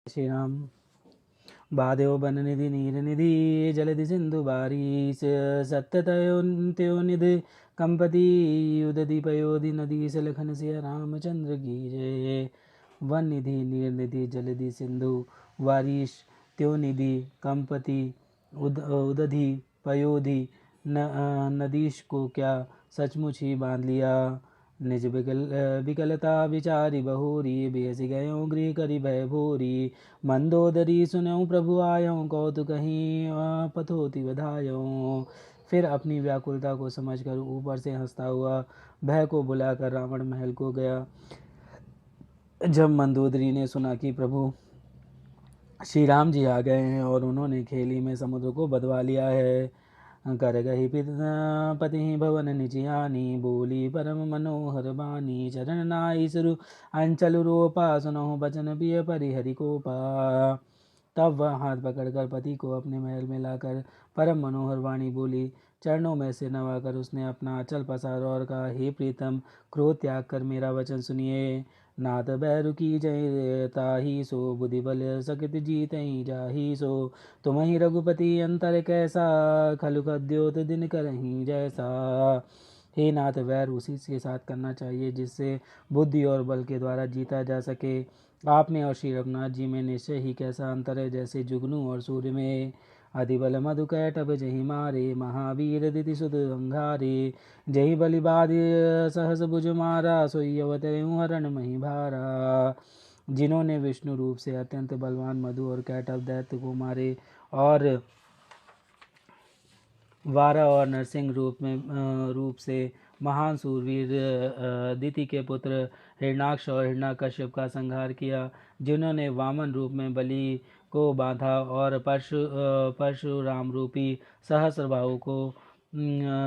श्री राम। बादेव बन निधि नीर निधि जलधि सिंधु बारी सत्यतयो त्यो निधि कंपति उदधि पयोधि नदी सलखन सिया रामचंद्र की जय। वन निधि नीर निधि जलधि सिंधु वारीश त्यो निधि कंपति उदधि पयोधि नदीश को क्या सचमुच ही बांध लिया। निज विकलता विचारी बहोरी बेसी गयो गृह करी भय भोरी। मंदोदरी सुनऊ प्रभु आयो कौतुक कहीं पथोति बधायो। फिर अपनी व्याकुलता को समझकर ऊपर से हंसता हुआ भय को बुलाकर रावण महल को गया। जब मंदोदरी ने सुना कि प्रभु श्री राम जी आ गए हैं और उन्होंने खेली में समुद्र को बदवा लिया है, कर गही पति भवन निचियानी बोली परम मनोहर बानी। चरण नाई सुरु अंचल रूपा सुनहु बचन पिय परिहरि को पा। तब वह हाथ पकड़कर पति को अपने महल में लाकर परम मनोहर वाणी बोली। चरणों में से नवाकर उसने अपना अचल पसारा और कहा, हे प्रीतम, क्रोध त्याग कर मेरा वचन सुनिए। नाथ बैरु की जय ताही सो बुद्धि बल सकित जीत जाही सो। तुम ही रघुपति अंतर कैसा खलु कद्योत दिन करही जैसा। हे नाथ, वैर उसी के साथ करना चाहिए जिससे बुद्धि और बल के द्वारा जीता जा सके। आप में और श्री रघुनाथ जी में निश्चय ही कैसा अंतर है, जैसे जुगनू और सूर्य में। अधिबल मधु कैटभ जहि मारे महावीर दिति सुत अंगारे। जहि बलिबाद सहस भुज मारा सोई अवतरे हरण मही भारा। जिन्होंने विष्णु रूप से अत्यंत बलवान मधु और कैटभ दैत्य को मारे और वारा और नरसिंह रूप से महान सूरवीर दिति के पुत्र हिरणाक्ष और हिरण्यकश्यप का संहार किया। जिन्होंने वामन रूप में बलि को बांधा और परशुराम रूपी सहस्त्रबाहु को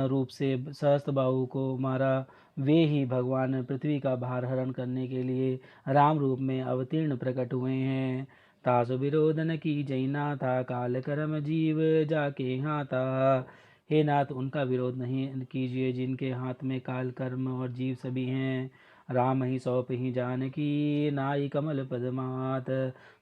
रूप से सहस्त्रबाहु को मारा, वे ही भगवान पृथ्वी का भार हरण करने के लिए राम रूप में अवतीर्ण प्रकट हुए हैं। तासु विरोधन की जैना था काल कर्म जीव जाके हाथा। हे नाथ, उनका विरोध नहीं कीजिए जिनके हाथ में काल कर्म और जीव सभी हैं। राम ही सौंप ही जानकी नाई कमल पदमात।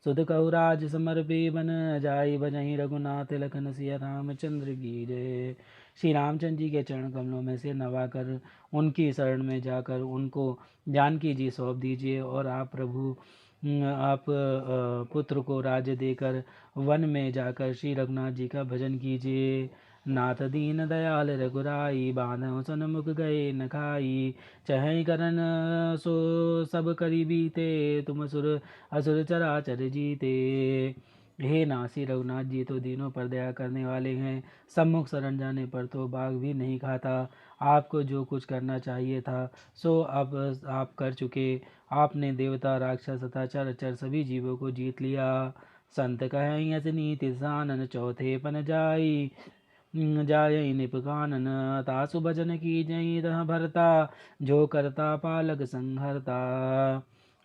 सुध कहु राज समर्पी बन जाई भजहि रघुनाथ लखन सिया रामचंद्र की जय। श्री रामचंद्र जी के चरण कमलों में से नवाकर उनकी शरण में जाकर उनको जानकी जी सौंप दीजिए और आप प्रभु आप पुत्र को राज्य देकर वन में जाकर श्री रघुनाथ जी का भजन कीजिए। नाथ दीन दयाल रघुराई बांधो सन्मुख गए न खाई। चहई करन सो सब करी बीते तुम सुर असुर चराचर जीते। हे नासी रघुनाथ जी तो दीनों पर दया करने वाले हैं, सम्मुख शरण जाने पर तो बाघ भी नहीं खाता। आपको जो कुछ करना चाहिए था सो अब आप कर चुके। आपने देवता राक्षस तथा चर सभी जीवों को जीत लिया। संत कहें यस नीति सानन चौथे पन जाई जाय निप कानन। तासु भजन की जय तह भरता जो करता पालक संहरता।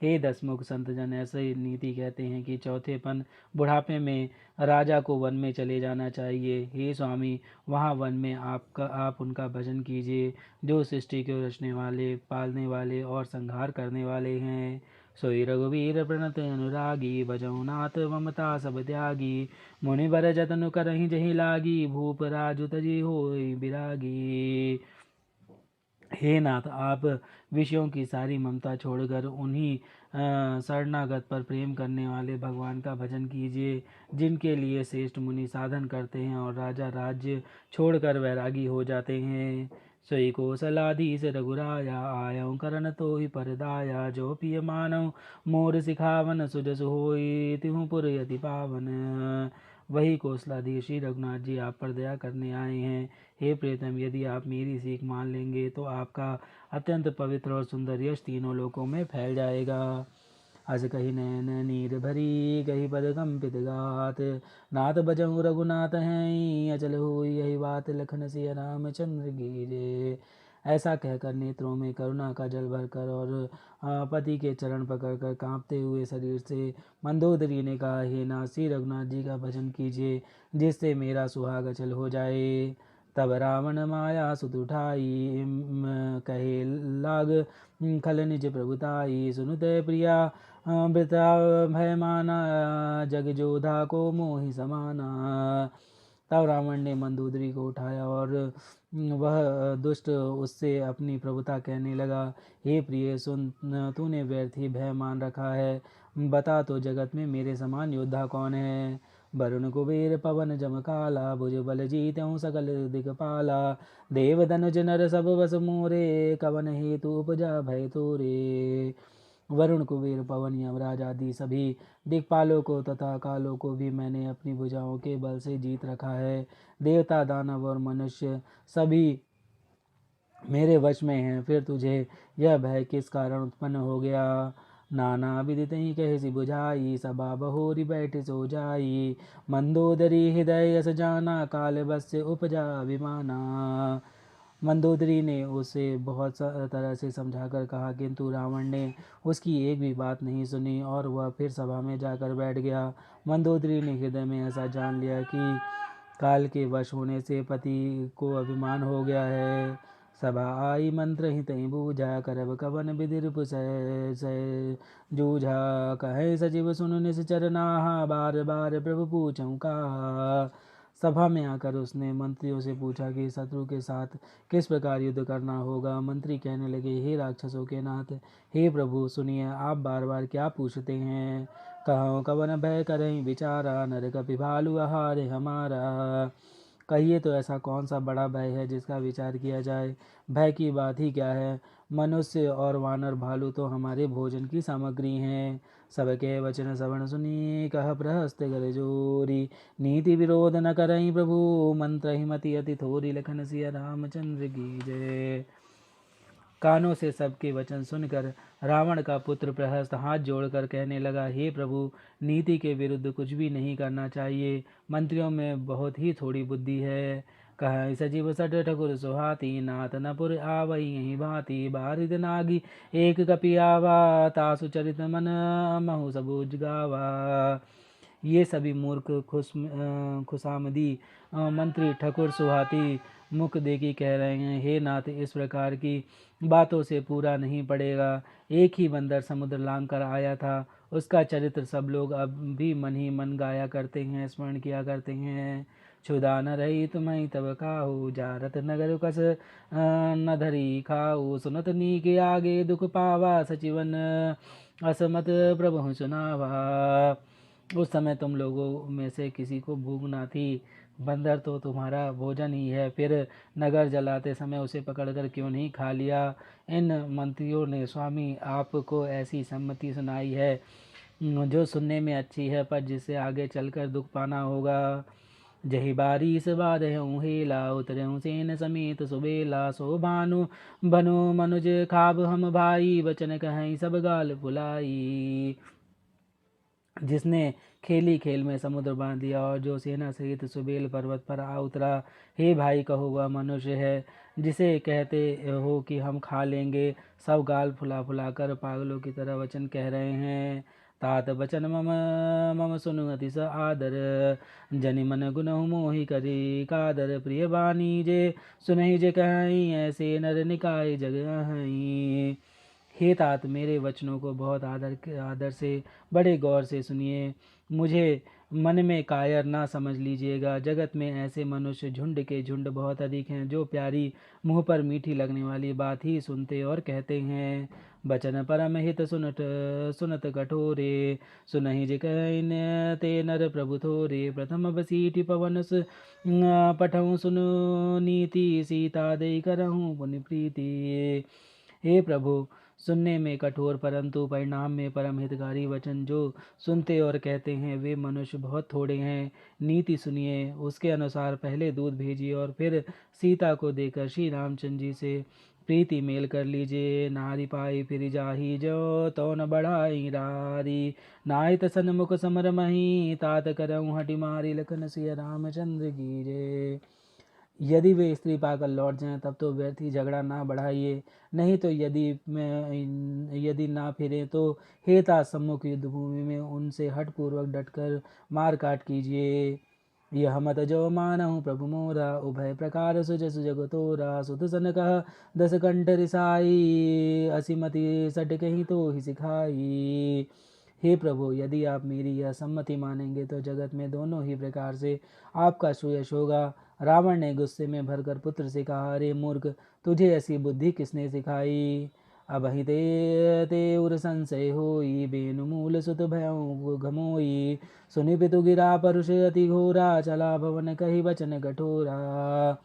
हे दसमुख संत जन ऐसे नीति कहते हैं कि चौथेपन बुढ़ापे में राजा को वन में चले जाना चाहिए। हे स्वामी, वहाँ वन में आप उनका भजन कीजिए जो सृष्टि को रचने वाले, पालने वाले और संहार करने वाले हैं। सोई रघुवीर प्रणत अनुरागी भजऊ नाथ ममता सब त्यागी। मुनि बर जतन करहि जहि लागी भूप राजु तजी होई बिरागी। हे नाथ, आप विषयों की सारी ममता छोड़कर उन्हीं शरणागत पर प्रेम करने वाले भगवान का भजन कीजिए जिनके लिए श्रेष्ठ मुनि साधन करते हैं और राजा राज्य छोड़कर वैरागी हो जाते हैं। सोई कौशलाधीश रघुराया आयो करन तो ही परदाया। जो पिय मानव मोर सिखावन सुजस होई तिहु पुर यति पावन। वही कौशलाधीश श्री रघुनाथ जी आप पर दया करने आए हैं। हे प्रीतम, यदि आप मेरी सीख मान लेंगे तो आपका अत्यंत पवित्र और सुंदर यश तीनों लोकों में फैल जाएगा। अस कही नयन नीर भरी कही पद कंपित गात। नाथ भजहु रघुनाथ हैं अचल हुई यही बात लखन सिया रामचंद्र की जय। ऐसा कहकर नेत्रों में करुणा का जल भरकर और पति के चरण पकड़कर कांपते हुए शरीर से मंदोदरी ने कहा, हे नाथ, श्री रघुनाथ जी का भजन कीजिए जिससे मेरा सुहाग अचल हो जाए। तब रावण माया सुत उठाई कहे लाग खल निज प्रभुताई। सुनुते प्रिया वृता भय माना, जग जोधा को मोहि समाना। तब रावण ने मंदोदरी को उठाया और वह दुष्ट उससे अपनी प्रभुता कहने लगा, हे प्रिय सुन, तूने व्यर्थ ही भय मान रखा है। बता तो जगत में मेरे समान योद्धा कौन है। वरुण कुबेर पवन जम काला, भुज बल जीतहु सकल दिगपाला। देव धनुज नर सब बस मोरे, कवन हेतु उपजा भय तोरे। वरुण कुबेर पवन यमराज आदि सभी दिक्पालों को तथा कालों को भी मैंने अपनी भुजाओं के बल से जीत रखा है। देवता दानव और मनुष्य सभी मेरे वश में हैं, फिर तुझे यह भय किस कारण उत्पन्न हो गया। नाना विदित ही कहे सी बुझाई, सबा बहोरी बैठ सो जाई। मंदोदरी हृदय यस जाना, काल बस से उपजा अभिमाना। मंदोदरी ने उसे बहुत तरह से समझाकर कहा, किंतु रावण ने उसकी एक भी बात नहीं सुनी और वह फिर सभा में जाकर बैठ गया। मंदोदरी ने हृदय में ऐसा जान लिया कि काल के वश होने से पति को अभिमान हो गया है। सभा आई मंत्र ही तई बूझा, करब कवन विधि रिपु सह जूझा। कहे सचिव सुन निश्चर नाहा, बार बार प्रभु पूछऊं कहा। सभा में आकर उसने मंत्रियों से पूछा कि शत्रु के साथ किस प्रकार युद्ध करना होगा। मंत्री कहने लगे, हे राक्षसों के नाथ, हे प्रभु सुनिए, आप बार बार क्या पूछते हैं। कहो कवन भय करें विचारा, नर कपि भालु आहार हमारा। कहिए तो ऐसा कौन सा बड़ा भय है जिसका विचार किया जाए। भय की बात ही क्या है। मनुष्य और वानर भालू तो हमारे भोजन की सामग्री हैं। सबके वचन श्रवण सुनी, कह प्रहस्त कर जोरी। नीति विरोध न करई प्रभु, मंत्र ही मति अति थोरी। लखन सिया रामचंद्र की जय। कानों से सबके वचन सुनकर रावण का पुत्र प्रहस्त हाथ जोड़कर कहने लगा, हे प्रभु, नीति के विरुद्ध कुछ भी नहीं करना चाहिए। मंत्रियों में बहुत ही थोड़ी बुद्धि है। कह सजीव सठ ठकुर सुहाती, नाथ नपुर आवई यही भांति। बारिद नागी एक कपि आवा, तासु चरित मन महु सबुज गावा। ये सभी मूर्ख खुशामदी मंत्री ठकुर सुहाती मुख देखी कह रहे हैं, हे नाथ, इस प्रकार की बातों से पूरा नहीं पड़ेगा। एक ही बंदर समुद्र लांग कर आया था, उसका चरित्र सब लोग अब भी मन ही मन गाया करते हैं, स्मरण किया करते हैं। क्षुदा न रही तुम्हें तब खाऊ, जारत नगर कस न धरी खाऊ। सुनत नी के आगे दुख पावा, सचिवन असमत प्रभु सुनावा। उस समय तुम लोगों में से किसी को भूख ना थी, बंदर तो तुम्हारा भोजन ही है, फिर नगर जलाते समय उसे पकड़कर क्यों नहीं खा लिया। इन मंत्रियों ने स्वामी आपको ऐसी सम्मति सुनाई है जो सुनने में अच्छी है, पर जिससे आगे चलकर दुख पाना होगा। जही बारिश बादहूँ हेला, उतरहूँ सेन समेत सुबेला। सो भानु बनो मनुज खाब हम भाई, वचन कहीं सब गाल फुलाई। जिसने खेली खेल में समुद्र बांध दिया और जो सेना सहित सुबेल पर्वत पर आ उतरा, हे भाई कहो वह मनुष्य है जिसे कहते हो कि हम खा लेंगे। सब गाल फुला फुला कर पागलों की तरह वचन कह रहे हैं। तात वचन मम मम सुनु अति स आदर, जनि मन गुनहु मोहि करी कादर। प्रिय बानी जे सुनहि जे कहीं, ऐसे नर निकाय जग अहहीं। हे तात, मेरे वचनों को बहुत आदर से बड़े गौर से सुनिए। मुझे मन में कायर ना समझ लीजिएगा। जगत में ऐसे मनुष्य झुंड के झुंड बहुत अधिक हैं, जो प्यारी मुंह पर मीठी लगने वाली बात ही सुनते और कहते हैं। बचन परम हित सुनत सुनत कठोरे, सुनहि जे कहिन ते नर प्रभु थोरे। प्रथम बसीठी पवन पठऊँ सुनो नीति, सीता दई करहूँ पुनि प्रीति। हे प्रभु, सुनने में कठोर परंतु परिणाम में परम हितकारी वचन जो सुनते और कहते हैं, वे मनुष्य बहुत थोड़े हैं। नीति सुनिए, उसके अनुसार पहले दूध भेजिए और फिर सीता को देकर श्री रामचंद्र जी से प्रीति मेल कर लीजिए। नारी पाई फिर जाही जो, तो न बढ़ाई रारी। नाहित सन्मुख समर मही, तात करऊँ हटि मारी। लखन सिया रामचंद्र की जय। यदि वे स्त्री पाकर लौट जाएं तब तो व्यर्थ ही झगड़ा ना बढ़ाइए, नहीं तो यदि ना फिरे तो हे तात, सम्मुख युद्ध भूमि में उनसे हठपूर्वक डटकर मार काट कीजिए। यह मत जो मानहु प्रभु मोरा, उभय प्रकार सुज सुजग तोरा। सुत सन कह दस कंठ रिसाई, असिमति सट कहीं तो ही सिखाई। हे प्रभु, यदि आप मेरी यह सम्मति मानेंगे तो जगत में दोनों ही प्रकार से आपका सुयश होगा। रावण ने गुस्से में भरकर पुत्र से कहा, अरे मूर्ख, तुझे ऐसी बुद्धि किसने सिखाई? अबहि ते उर संशय होई, बेनु मूल सुत भयउ घमोई। सुनि पितु गिरा परुष अति घोरा, चला भवन कही वचन कठोरा।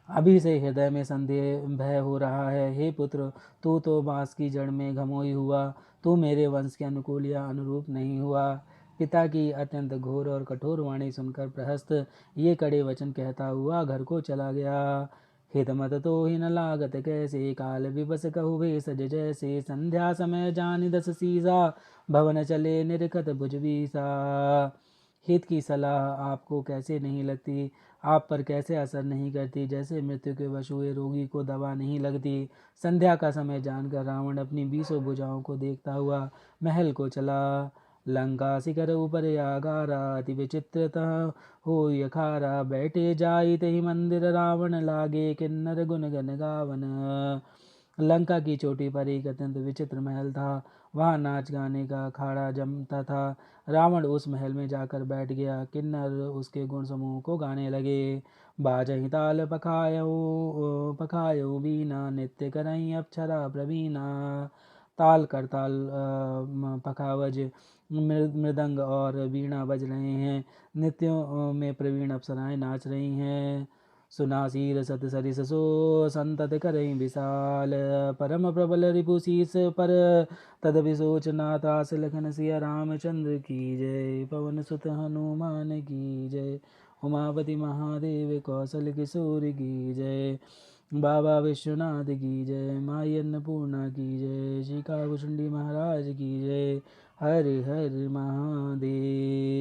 अभी से हृदय में संदेह भय हो रहा है। हे पुत्र, तू तो बांस की जड़ में घमोई हुआ, तू मेरे वंश के अनुकूल या अनुरूप नहीं हुआ। पिता की अत्यंत घोर और कठोर वाणी सुनकर प्रहस्त ये कड़े वचन कहता हुआ घर को चला गया। हित मत तो ही न लागत कैसे, काल विवश कहु भेषज जैसे। संध्या समय जानि दस सीसा, भवन चले निरखत भुज बीसा। हित की सलाह आपको कैसे नहीं लगती, आप पर कैसे असर नहीं करती, जैसे मृत्यु के वश हुए रोगी को दवा नहीं लगती। संध्या का समय जानकर रावण अपनी 20 भुजाओं को देखता हुआ महल को चला। लंका शिखर ऊपर आगारा, अति विचित्रतः हो यखारा। बैठे जाई तही मंदिर रावण, लागे किन्नर गुन गन गावन। लंका की चोटी पर एक अत्यंत विचित्र महल था, वहाँ नाच गाने का अखाड़ा जमता था। रावण उस महल में जाकर बैठ गया। किन्नर उसके गुण समूह को गाने लगे। बाजहि ताल पखायो बीना, नित्य करई अप्सरा प्रवीणा। ताल करताल पखावज मृदंग और वीणा बज रहे हैं। नृत्यों में प्रवीण अप्सराएं नाच रही हैं। सुनासीर सत सरिस सो संतत करई विशाल, परम प्रबल रिपु शीस पर तद सोचना त्रास। लखन सिया रामचंद्र की जय, पवन सुत हनुमान की जय। उमापति महादेव कौशल किशोर की जय, बाबा विश्वनाथ की जय। माई अन्नपूर्णा की जय, श्री काकुशुंडी महाराज की जय। हर हर महादेव।